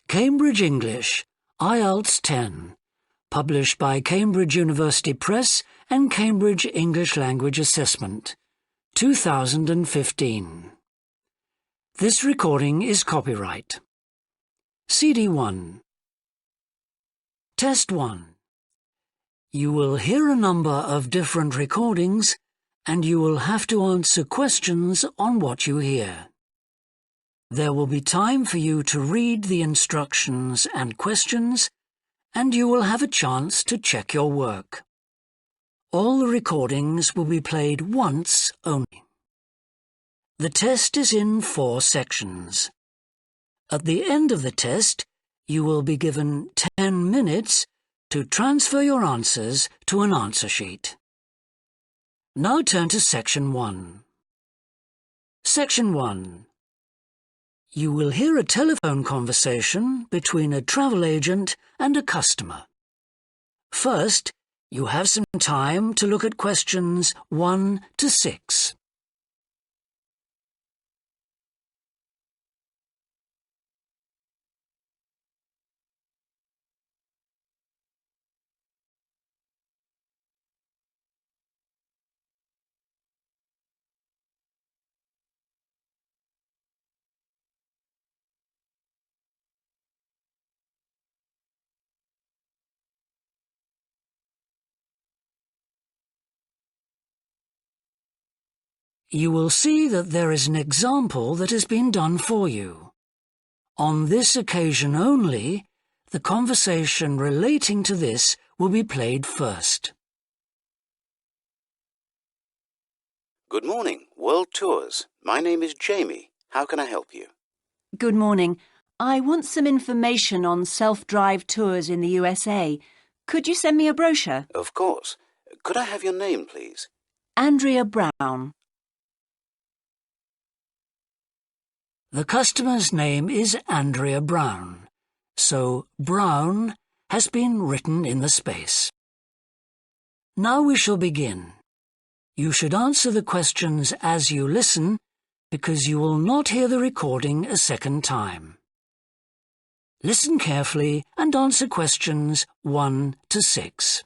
Cambridge English, IELTS 10, published by Cambridge University Press and Cambridge English Language Assessment, 2015. This recording is copyright. CD 1. Test 1. You will hear a number of different recordings and you will have to answer questions on what you hear. There will be time for you to read the instructions and questions, and you will have a chance to check your work. All the recordings will be played once only. The test is in 4 sections. At the end of the test, you will be given 10 minutes to transfer your answers to an answer sheet. Now turn to Section 1. Section 1. You will hear a telephone conversation between a travel agent and a customer. First, you have some time to look at questions 1 to 6. You will see that there is an example that has been done for you. On this occasion only, the conversation relating to this will be played first. Good morning, World Tours. My name is Jamie. How can I help you? Good morning. I want some information on self-drive tours in the USA. Could you send me a brochure? Of course. Could I have your name, please? Andrea Brown. The customer's name is Andrea Brown, so Brown has been written in the space. Now we shall begin. You should answer the questions as you listen, because you will not hear the recording a second time. Listen carefully and answer questions 1 to 6.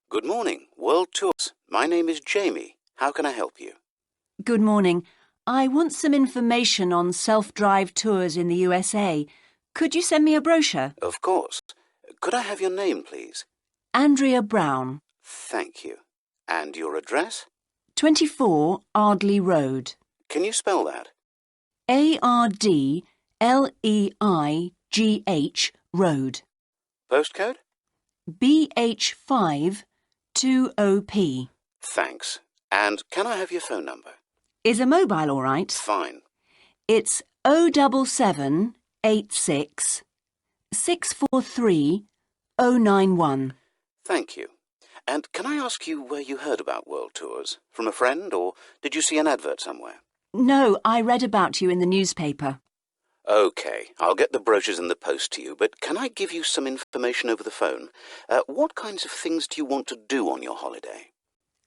Good morning, World Tours. My name is Jamie. How can I help you? Good morning. I want some information on self-drive tours in the USA. Could you send me a brochure? Of course. Could I have your name, please? Andrea Brown. Thank you. And your address? 24 Ardley Road. Can you spell that? ARDLEIGH Road. Postcode? BH5 2OP. Thanks. And can I have your phone number? Is a mobile all right? Fine. It's 07786 643 091. Thank you. And can I ask you where you heard about World Tours? From a friend, or did you see an advert somewhere? No, I read about you in the newspaper. OK, I'll get the brochures in the post to you, but can I give you some information over the phone? What kinds of things do you want to do on your holiday?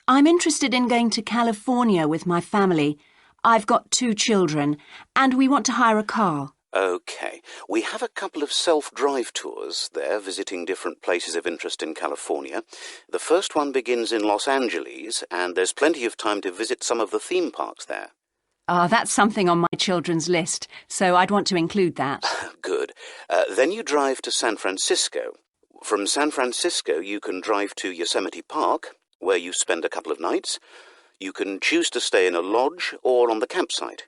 I'm interested in going to California with my family. I've got 2 children, and we want to hire a car. OK. We have a couple of self-drive tours there, visiting different places of interest in California. The first one begins in Los Angeles, and there's plenty of time to visit some of the theme parks there. That's something on my children's list, so I'd want to include that. Good. Then you drive to San Francisco. From San Francisco, you can drive to Yosemite Park, where you spend a couple of nights. You can choose to stay in a lodge or on the campsite.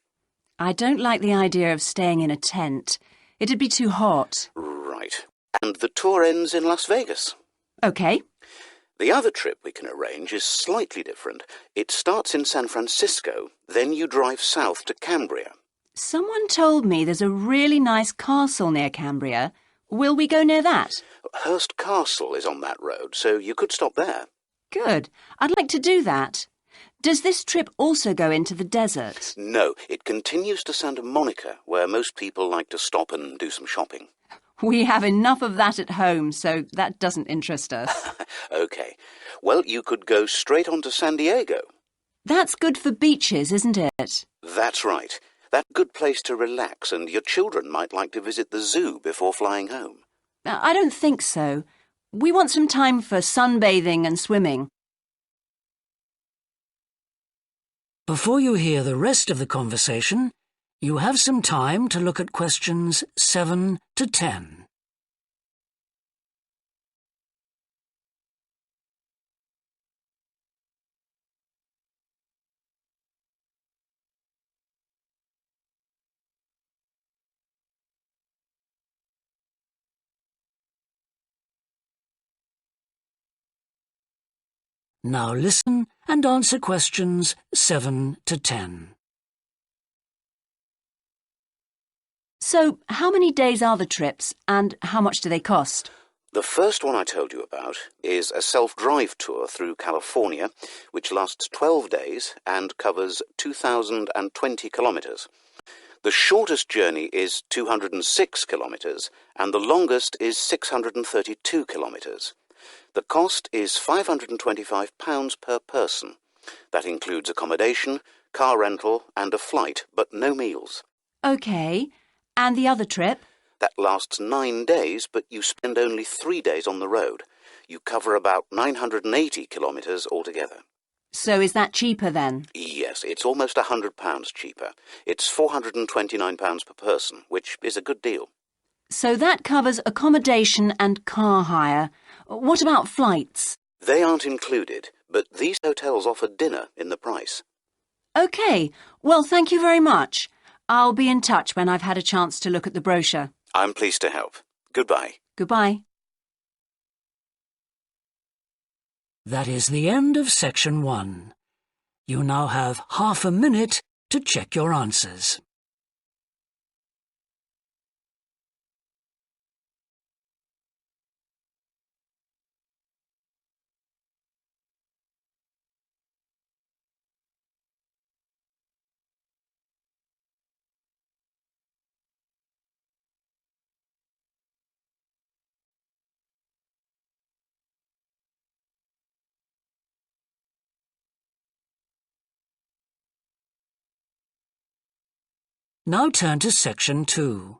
I don't like the idea of staying in a tent. It'd be too hot. Right. And the tour ends in Las Vegas. OK. The other trip we can arrange is slightly different. It starts in San Francisco, then you drive south to Cambria. Someone told me there's a really nice castle near Cambria. Will we go near that? Hearst Castle is on that road, so you could stop there. Good. I'd like to do that. Does this trip also go into the desert? No, it continues to Santa Monica, where most people like to stop and do some shopping. We have enough of that at home, so that doesn't interest us. OK. Well, you could go straight on to San Diego. That's good for beaches, isn't it? That's right. That's a good place to relax, and your children might like to visit the zoo before flying home. I don't think so. We want some time for sunbathing and swimming. Before you hear the rest of the conversation, you have some time to look at questions 7 to 10. Now listen and answer questions 7 to 10. So, how many days are the trips and how much do they cost? The first one I told you about is a self-drive tour through California, which lasts 12 days and covers 2,020 kilometers. The shortest journey is 206 kilometers, and the longest is 632 kilometers. The cost is £525 per person. That includes accommodation, car rental, and a flight, but no meals. OK. And the other trip? That lasts 9 days, but you spend only 3 days on the road. You cover about 980 kilometres altogether. So is that cheaper then? Yes, it's almost £100 cheaper. It's £429 per person, which is a good deal. So that covers accommodation and car hire. What about flights? They aren't included, but these hotels offer dinner in the price. OK. Well, thank you very much. I'll be in touch when I've had a chance to look at the brochure. I'm pleased to help. Goodbye. Goodbye. That is the end of section 1. You now have half a minute to check your answers. Now turn to section 2.